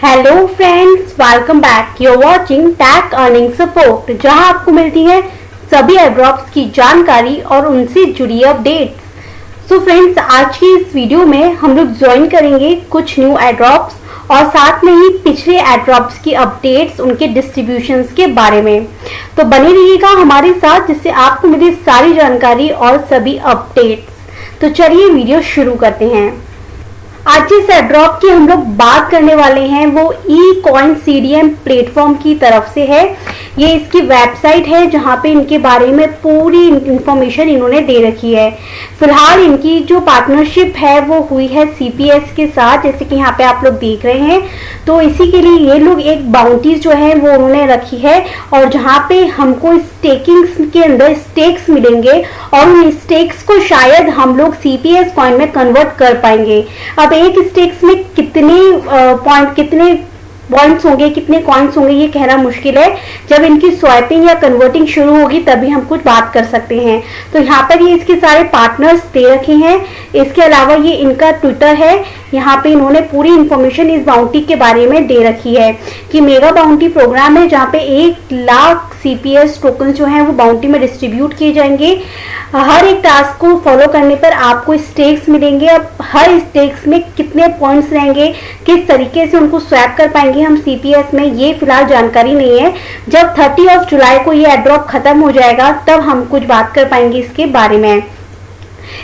Hello friends, welcome back. You are watching tag earning support, जहां आपको मिलती है सभी एयरड्रॉप्स की जानकारी और उनसे जुड़ी अपडेट्स। सो फ्रेंड्स, आज की इस वीडियो में हम लोग ज्वाइन करेंगे कुछ न्यू एयरड्रॉप्स और साथ में ही पिछले एयरड्रॉप्स की अपडेट्स, उनके डिस्ट्रीब्यूशंस के बारे में। तो बने रहिएगा हमारे साथ, जिससे आपको मिले सारी जानकारी और सभी अपडेट्स। तो चलिए वीडियो शुरू करते हैं। आज जिस एयरड्रॉप की हम लोग बात करने वाले हैं वो eCoin प्लेटफॉर्म की तरफ से है। ये इसकी वेबसाइट है जहां पे इनके बारे में पूरी इंफॉर्मेशन इन्होंने दे रखी है। फिलहाल इनकी जो पार्टनरशिप है वो हुई है CPS के साथ, जैसे कि यहाँ पे आप लोग देख रहे हैं। तो इसी के लिए ये लोग एक बाउंटी जो है वो उन्होंने रखी है, और जहाँ पे हमको स्टेकिंग के अंदर स्टेक्स मिलेंगे और उन स्टेक्स को शायद हम लोग CPS कॉइन में कन्वर्ट कर पाएंगे। अब एक स्टेक्स में कितने पॉइंट्स होंगे, कितने कॉइन्स होंगे, ये कहना मुश्किल है। जब इनकी स्वैपिंग या कन्वर्टिंग शुरू होगी तभी हम कुछ बात कर सकते हैं। तो यहाँ पर ये इसके सारे पार्टनर्स दे रखे हैं। इसके अलावा ये इनका ट्विटर है, यहाँ पे इन्होंने पूरी इंफॉर्मेशन इस बाउंटी के बारे में दे रखी है कि मेगा बाउंटी प्रोग्राम है जहाँ पे 1 लाख CPS टोकन जो है वो बाउंटी में डिस्ट्रीब्यूट किए जाएंगे। हर एक टास्क को फॉलो करने पर आपको स्टेक्स मिलेंगे। अब हर स्टेक्स में कितने पॉइंट्स रहेंगे, किस तरीके से उनको स्वैप कर पाएंगे हम CPS में, ये फिलहाल जानकारी नहीं है। जब 30 जुलाई को ये एयरड्रॉप खत्म हो जाएगा तब हम कुछ बात कर पाएंगे इसके बारे में।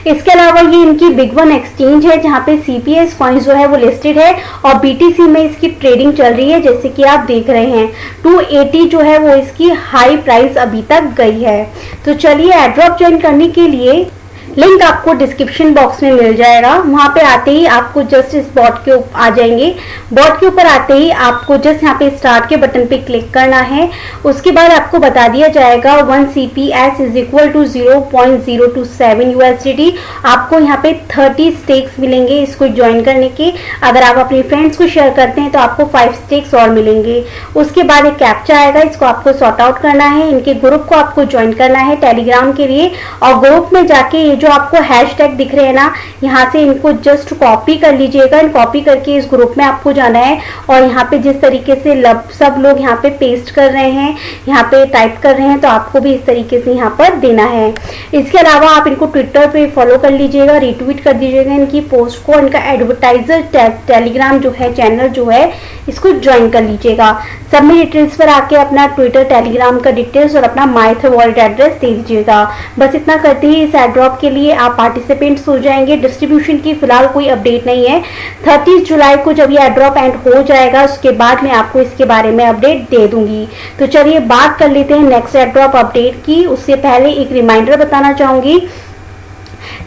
इसके अलावा ये इनकी बिग वन एक्सचेंज है जहाँ पे CPS कॉइन्स जो है वो लिस्टेड है और BTC में इसकी ट्रेडिंग चल रही है, जैसे कि आप देख रहे हैं। 280 जो है वो इसकी हाई प्राइस अभी तक गई है। तो चलिए, एयरड्रॉप ज्वाइन करने के लिए लिंक आपको डिस्क्रिप्शन बॉक्स में मिल जाएगा। वहां पे आते ही आपको जस्ट इस बॉट के ऊपर आ जाएंगे। बॉट के ऊपर आते ही आपको जस्ट यहाँ पे स्टार्ट के बटन पे क्लिक करना है। उसके बाद आपको बता दिया जाएगा 1 CPS is equal to 0.027 USDT। आपको यहाँ पे 30 स्टेक्स मिलेंगे इसको ज्वाइन करने के। अगर आप अपने फ्रेंड्स को शेयर करते हैं तो आपको 5 स्टेक्स और मिलेंगे। उसके बाद एक कैप्चा आएगा, इसको आपको सॉर्ट आउट करना है। इनके ग्रुप को आपको ज्वाइन करना है टेलीग्राम के लिए, और ग्रुप में जाके जो आपको हैशटैग दिख रहे हैं ना, यहाँ से इनको जस्ट कॉपी कर लीजिएगा। कॉपी करके इस ग्रुप में आपको जाना है और यहाँ पे जिस तरीके से सब लोग यहाँ पे पेस्ट कर रहे हैं, यहाँ पे टाइप कर रहे हैं, तो आपको भी इस तरीके से यहाँ पर देना है। इसके अलावा आप इनको ट्विटर पे फॉलो कर लीजिएगा, रिट्वीट कर दीजिएगा इनकी पोस्ट को। इनका एडवर्टाइजर टेलीग्राम जो है, चैनल जो है, इसको ज्वाइन कर लीजिएगा। सब में डिटेल्स पर आके अपना ट्विटर, टेलीग्राम का डिटेल्स और अपना माइथर वॉलेट एड्रेस दे दीजिएगा। बस इतना करते ही इस एयरड्रॉप के लिए आप पार्टिसिपेंट्स हो जाएंगे। डिस्ट्रीब्यूशन की फिलहाल कोई अपडेट नहीं है। 30 जुलाई को जब ये एयरड्रॉप एंड हो जाएगा उसके बाद मैं आपको इसके बारे में अपडेट दे दूंगी। तो चलिए बात कर लेते हैं नेक्स्ट एयरड्रॉप अपडेट की। उससे पहले एक रिमाइंडर बताना चाहूंगी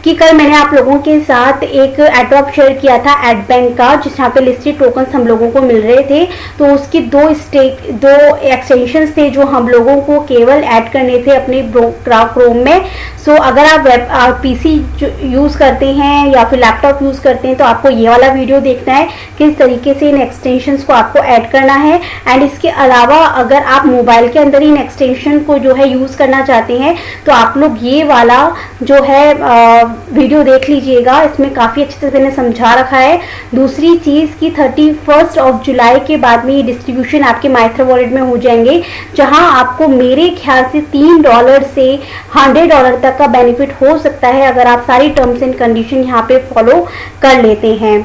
कि कल मैंने आप लोगों के साथ एक एयरड्रॉप शेयर किया था एड बैंक का, जहाँ पे लिस्टेड टोकन्स हम लोगों को मिल रहे थे। तो उसकी दो एक्सटेंशंस थे जो हम लोगों को केवल ऐड करने थे अपने क्रोम में। सो अगर आप PC यूज़ करते हैं या फिर लैपटॉप यूज़ करते हैं तो आपको ये वाला वीडियो देखना है, किस तरीके से इन एक्सटेंशंस को आपको ऐड करना है। एंड इसके अलावा अगर आप मोबाइल के अंदर इन एक्सटेंशन को जो है यूज़ करना चाहते हैं तो आप लोग ये वाला जो है वीडियो देख लीजिएगा। इसमें काफ़ी अच्छे से मैंने समझा रखा है। दूसरी चीज़ कि 31 जुलाई के बाद में ये डिस्ट्रीब्यूशन आपके माइथर वॉलेट में हो जाएंगे, जहां आपको मेरे ख्याल से $3 से $100 तक का बेनिफिट हो सकता है अगर आप सारी टर्म्स एंड कंडीशन यहाँ पे फॉलो कर लेते हैं।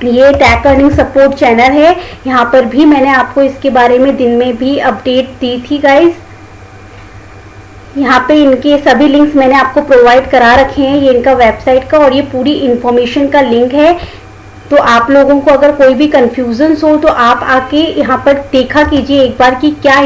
ये टैग अर्निंग सपोर्ट चैनल है, यहाँ पर भी मैंने आपको इसके बारे में दिन में भी अपडेट दी थी गाइज। यहाँ पे इनके सभी लिंक्स मैंने आपको प्रोवाइड करा रखे हैं, ये इनका वेबसाइट का और ये पूरी इंफॉर्मेशन का लिंक है। तो आप लोगों को अगर कोई भी कंफ्यूजन हो तो आप आके यहाँ पर देखा कीजिए एक बार कि क्या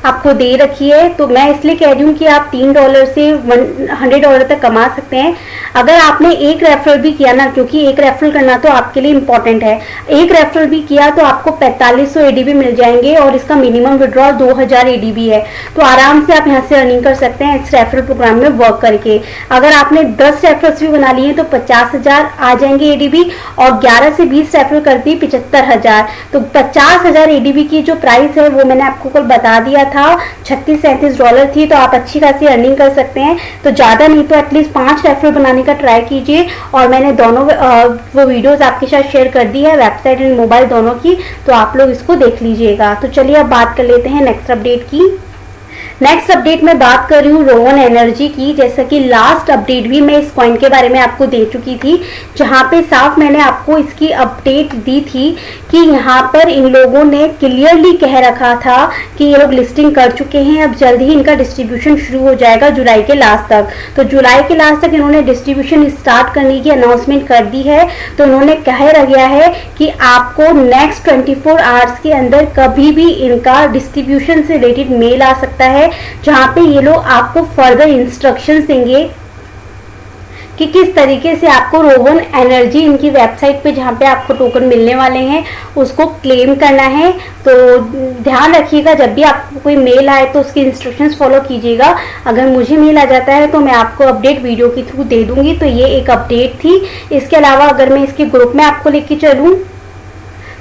आपको दे रखी है। तो मैं इसलिए कह रही हूँ कि आप $3 से $100 तक कमा सकते हैं अगर आपने एक रेफरल भी किया ना, क्योंकि एक रेफरल करना तो आपके लिए इम्पोर्टेंट है। एक रेफरल भी किया तो आपको 4500 ADB मिल जाएंगे और इसका मिनिमम विड्रॉल 2000 ADB है। तो आराम से आप यहाँ से अर्निंग कर सकते हैं इस रेफरल प्रोग्राम में वर्क करके। अगर आपने 10 रेफरल्स भी बना लिए तो 50,000 आ जाएंगे ADB, और 11 से 20 रेफरल कर दी 75,000। तो 50,000 ADB की जो प्राइस है वो मैंने आपको कल बता दिया था, $36-37 थी, तो आप अच्छी खासी अर्निंग कर सकते हैं। तो ज़्यादा नहीं तो एटलीस्ट 5 रेफरल बनाने का ट्राई कीजिए। और मैंने दोनों वो वीडियोस आपके साथ शेयर कर दी है, वेबसाइट एंड मोबाइल दोनों की, तो आप लोग इसको देख लीजिएगा। तो चलिए अब बात कर लेते हैं नेक्स्ट अपडेट की। नेक्स्ट अपडेट में बात कर रही हूँ रोवन एनर्जी की। जैसा कि लास्ट अपडेट भी मैं इस कॉइन के बारे में आपको दे चुकी थी, जहाँ पे साफ मैंने आपको इसकी अपडेट दी थी कि यहाँ पर इन लोगों ने क्लियरली कह रखा था कि ये लोग लिस्टिंग कर चुके हैं, अब जल्द ही इनका डिस्ट्रीब्यूशन शुरू हो जाएगा जुलाई के लास्ट तक। तो जुलाई के लास्ट तक इन्होंने डिस्ट्रीब्यूशन स्टार्ट करने की अनाउंसमेंट कर दी है। तो इन्होंने कह गया है कि आपको नेक्स्ट 24 आवर्स के अंदर कभी भी इनका डिस्ट्रीब्यूशन से रिलेटेड मेल आ सकता है, जहां पे ये लोग आपको फर्दर इंस्ट्रक्शंस देंगे कि किस तरीके से आपको रोवन एनर्जी इनकी वेबसाइट पे जहाँ पे आपको टोकन मिलने वाले हैं उसको क्लेम करना है। तो ध्यान रखिएगा, जब भी आपको कोई मेल आए तो उसके इंस्ट्रक्शंस फॉलो कीजिएगा। अगर मुझे मेल आ जाता है तो मैं आपको अपडेट वीडियो के थ्रू दे दूंगी। तो ये एक अपडेट थी। इसके अलावा अगर मैं इसके ग्रुप में आपको लेके चलूँ,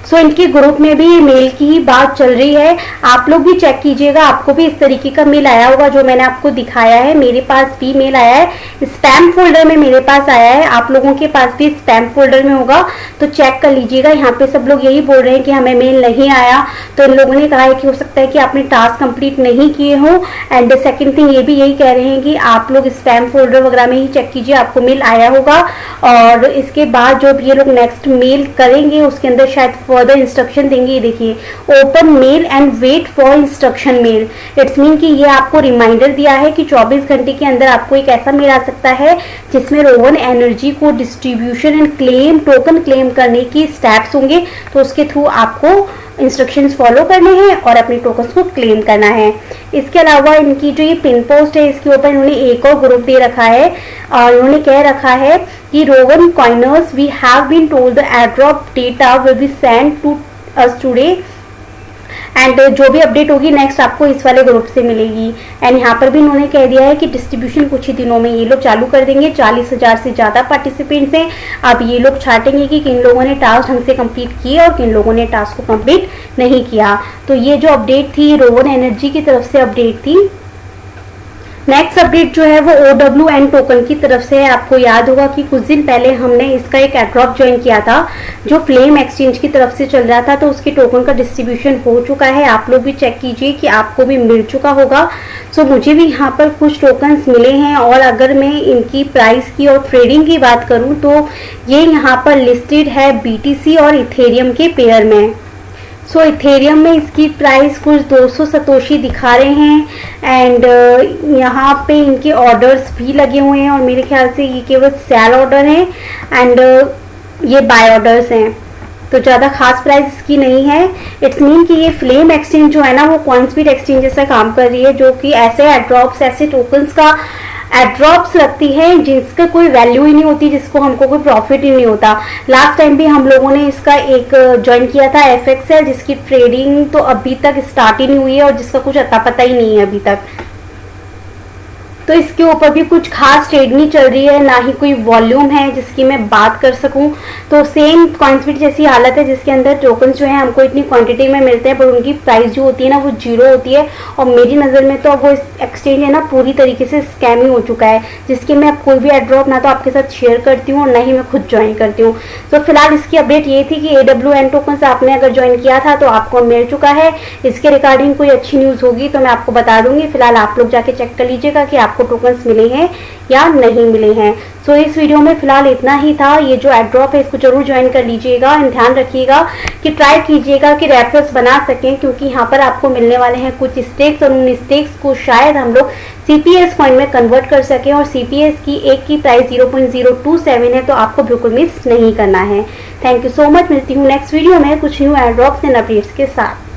सो इनके ग्रुप में भी मेल की ही बात चल रही है। आप लोग भी चेक कीजिएगा, आपको भी इस तरीके का मेल आया होगा जो मैंने आपको दिखाया है। मेरे पास भी मेल आया है, स्पैम फोल्डर में मेरे पास आया है, आप लोगों के पास भी स्पैम फोल्डर में होगा, तो चेक कर लीजिएगा। यहाँ पे सब लोग यही बोल रहे हैं कि हमें मेल नहीं आया। तो इन लोगों ने कहा है कि हो सकता है कि आपने टास्क कंप्लीट नहीं किए हो। एंड सेकेंड थिंग ये भी यही कह रहे हैं कि आप लोग स्पैम फोल्डर वगैरह में ही चेक कीजिए, आपको मेल आया होगा। और इसके बाद जो ये लोग नेक्स्ट मेल करेंगे उसके अंदर शायद फर्दर इंस्ट्रक्शन देंगे। देखिए, open mail and wait for instruction mail. It's mean कि ये आपको रिमाइंडर दिया है कि 24 घंटे के अंदर आपको एक ऐसा मेल आ सकता है जिसमें रोवन एनर्जी को distribution and claim token claim करने की स्टेप्स होंगे। तो उसके थ्रू आपको इंस्ट्रक्शंस फॉलो करने हैं और अपने टोकन्स को क्लेम करना है। इसके अलावा इनकी जो ये पिन पोस्ट है इसके ऊपर इन्होंने एक और ग्रुप दे रखा है और इन्होंने कह रखा है कि Rowan coiners we have been told the airdrop data will be send to us today and जो भी अपडेट होगी नेक्स्ट आपको इस वाले ग्रुप से मिलेगी। एंड यहाँ पर भी इन्होंने कह दिया है कि डिस्ट्रीब्यूशन कुछ ही दिनों में ये लोग चालू कर देंगे। 40,000 से ज़्यादा पार्टिसिपेंट्स हैं। अब ये लोग छाटेंगे कि किन लोगों ने टास्क ढंग से कंप्लीट किए और किन लोगों ने टास्क को कंप्लीट नहीं किया। तो ये जो अपडेट थी रोवन एनर्जी की तरफ से अपडेट थी। नेक्स्ट अपडेट जो है वो OWN टोकन की तरफ से है। आपको याद होगा कि कुछ दिन पहले हमने इसका एक एड्रॉप ज्वाइन किया था जो फ्लेम एक्सचेंज की तरफ से चल रहा था। तो उसके टोकन का डिस्ट्रीब्यूशन हो चुका है। आप लोग भी चेक कीजिए कि आपको भी मिल चुका होगा। सो मुझे भी यहाँ पर कुछ टोकन्स मिले हैं। और अगर मैं इनकी प्राइस की और ट्रेडिंग की बात करूँ तो ये यहाँ पर लिस्टेड है BTC और इथेरियम के पेयर में। सो इथेरियम में इसकी प्राइस कुछ 200 सतोशी दिखा रहे हैं। एंड यहाँ पे इनके ऑर्डर्स भी लगे हुए हैं और मेरे ख्याल से ये केवल सेल ऑर्डर हैं एंड ये बाय ऑर्डर्स हैं। तो ज़्यादा खास प्राइस इसकी नहीं है। इट्स मीन कि ये फ्लेम एक्सचेंज जो है ना वो कॉइनस्पीड एक्सचेंज जैसा काम कर रही है, जो कि ऐसे एड्रॉप्स ऐसे टोकन्स का एड्रॉप्स रखती है जिसका कोई वैल्यू ही नहीं होती, जिसको हमको कोई प्रॉफिट ही नहीं होता। लास्ट टाइम भी हम लोगों ने इसका एक ज्वाइन किया था FXL, जिसकी ट्रेडिंग तो अभी तक स्टार्ट ही नहीं हुई है और जिसका कुछ अता पता ही नहीं है अभी तक। तो इसके ऊपर भी कुछ खास ट्रेड नहीं चल रही है, ना ही कोई वॉल्यूम है जिसकी मैं बात कर सकूं। तो सेम कॉइनस्पीड जैसी हालत है जिसके अंदर टोकन्स जो है हमको इतनी क्वांटिटी में मिलते हैं पर उनकी प्राइस जो होती है ना वो 0 होती है। और मेरी नज़र में तो अब वो एक्सचेंज है ना पूरी तरीके से स्कैम ही हो चुका है, जिसके मैं कोई भी एड्रॉप ना तो आपके साथ शेयर करती हूँ और ना ही मैं खुद ज्वाइन करती हूँ। तो फिलहाल इसकी अपडेट ये थी कि AWN टोकन्स आपने अगर ज्वाइन किया था तो आपको मिल चुका है। इसके रिगार्डिंग कोई अच्छी न्यूज़ होगी तो मैं आपको बता दूंगी। फिलहाल आप लोग जाके चेक कर लीजिएगा कि आपको टोकन्स मिले हैं या नहीं मिले हैं। सो इस वीडियो में फिलहाल इतना ही था। ये जो एड्रॉप है इसको जरूर ज्वाइन कर लीजिएगा। ध्यान रखिएगा कि ट्राई कीजिएगा कि रेफरल्स बना सकें, क्योंकि यहाँ पर आपको मिलने वाले हैं कुछ स्टेक्स और उन स्टेक्स को शायद हम लोग CPS कॉइन में कन्वर्ट कर सकें। और CPS की एक की प्राइस 0.027 है, तो आपको बिल्कुल मिस नहीं करना है। Thank you so much. मिलती हूँ नेक्स्ट वीडियो में कुछ न्यू एड्रॉप्स एंड अपडेट्स के साथ।